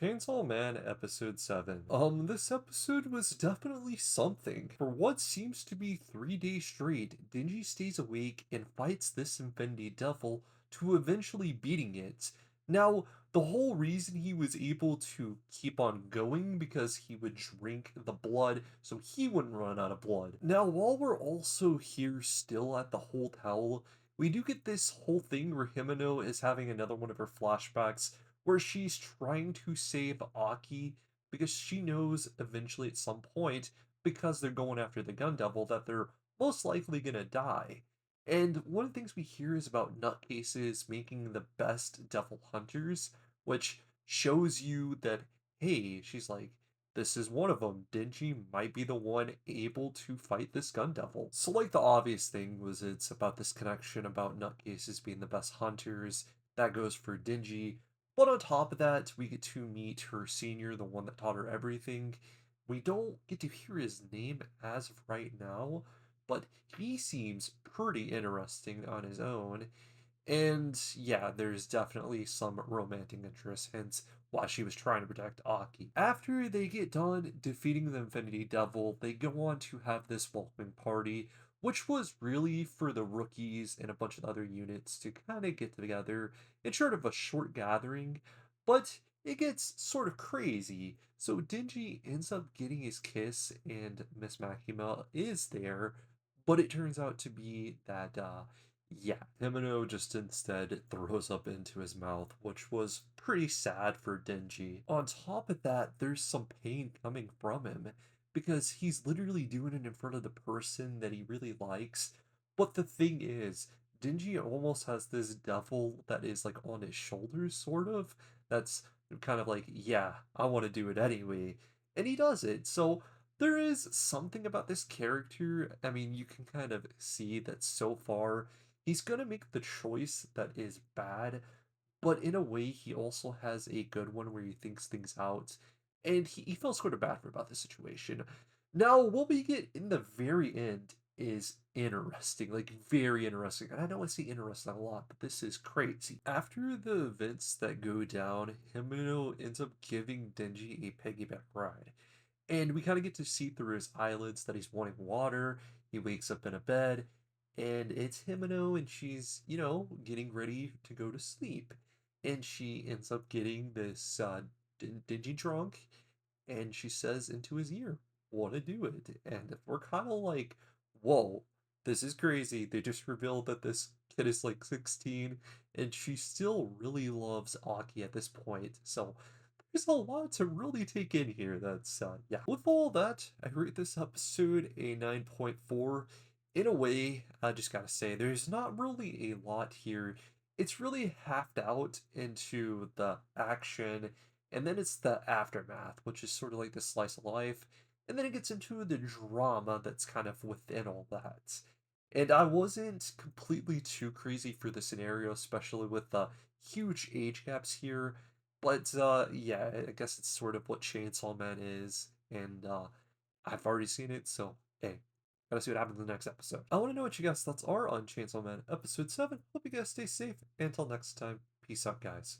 Chainsaw Man Episode 7. This episode was definitely something. For what seems to be 3 days straight, Denji stays awake and fights this Infinity Devil to eventually beating it. Now, the whole reason he was able to keep on going because he would drink the blood so he wouldn't run out of blood. Now, while we're also here still at the hotel, we do get this whole thing where Himeno is having another one of her flashbacks where she's trying to save Aki because she knows eventually at some point, because they're going after the Gun Devil, that they're most likely gonna die. And one of the things we hear is about nutcases making the best devil hunters, which shows you that, hey, she's like, this is one of them. Denji might be the one able to fight this gun devil. So, like, the obvious thing was it's about this connection about nutcases being the best hunters. That goes for Denji, but on top of that, we get to meet her senior, the one that taught her everything. We don't get to hear his name as of right now, but he seems pretty interesting on his own. And yeah, there's definitely some romantic interest, hence why she was trying to protect Aki. After they get done defeating the Infinity Devil, they go on to have this welcoming party, which was really for the rookies and a bunch of other units to kind of get together. It's sort of a short gathering, but it gets sort of crazy. So Denji ends up getting his kiss, and Miss Makima is there, but it turns out to be that yeah, Himeno just instead throws up into his mouth, which was pretty sad for Denji. On top of that, there's some pain coming from him because he's literally doing it in front of the person that he really likes. But the thing is, Denji almost has this devil that is like on his shoulders, sort of. That's kind of like, yeah, I want to do it anyway. And he does it. So there is something about this character. I mean, you can kind of see that so far he's gonna make the choice that is bad, but in a way, he also has a good one where he thinks things out, and he feels sort of bad for about the situation. Now, what we get in the very end is interesting, like very interesting. And I know I say interesting a lot, but this is crazy. After the events that go down, Himeno ends up giving Denji a piggyback ride. And we kind of get to see through his eyelids that he's wanting water. He wakes up in a bed, and it's Himeno, and she's, getting ready to go to sleep. And she ends up getting this dingy drunk, and she says into his ear, "Want to do it?" And we're kind of like, "Whoa, this is crazy." They just revealed that this kid is like 16, and she still really loves Aki at this point. So there's a lot to really take in here. That's yeah. With all that, I rate this episode a 9.4. In a way, I just gotta say, there's not really a lot here. It's really halved out into the action, and then it's the aftermath, which is sort of like the slice of life, and then it gets into the drama that's kind of within all that. And I wasn't completely too crazy for the scenario, especially with the huge age gaps here. But yeah, I guess it's sort of what Chainsaw Man is, and I've already seen it, so hey, gotta see what happens in the next episode. I want to know what you guys' thoughts are on Chainsaw Man Episode 7. Hope you guys stay safe. Until next time, peace out, guys.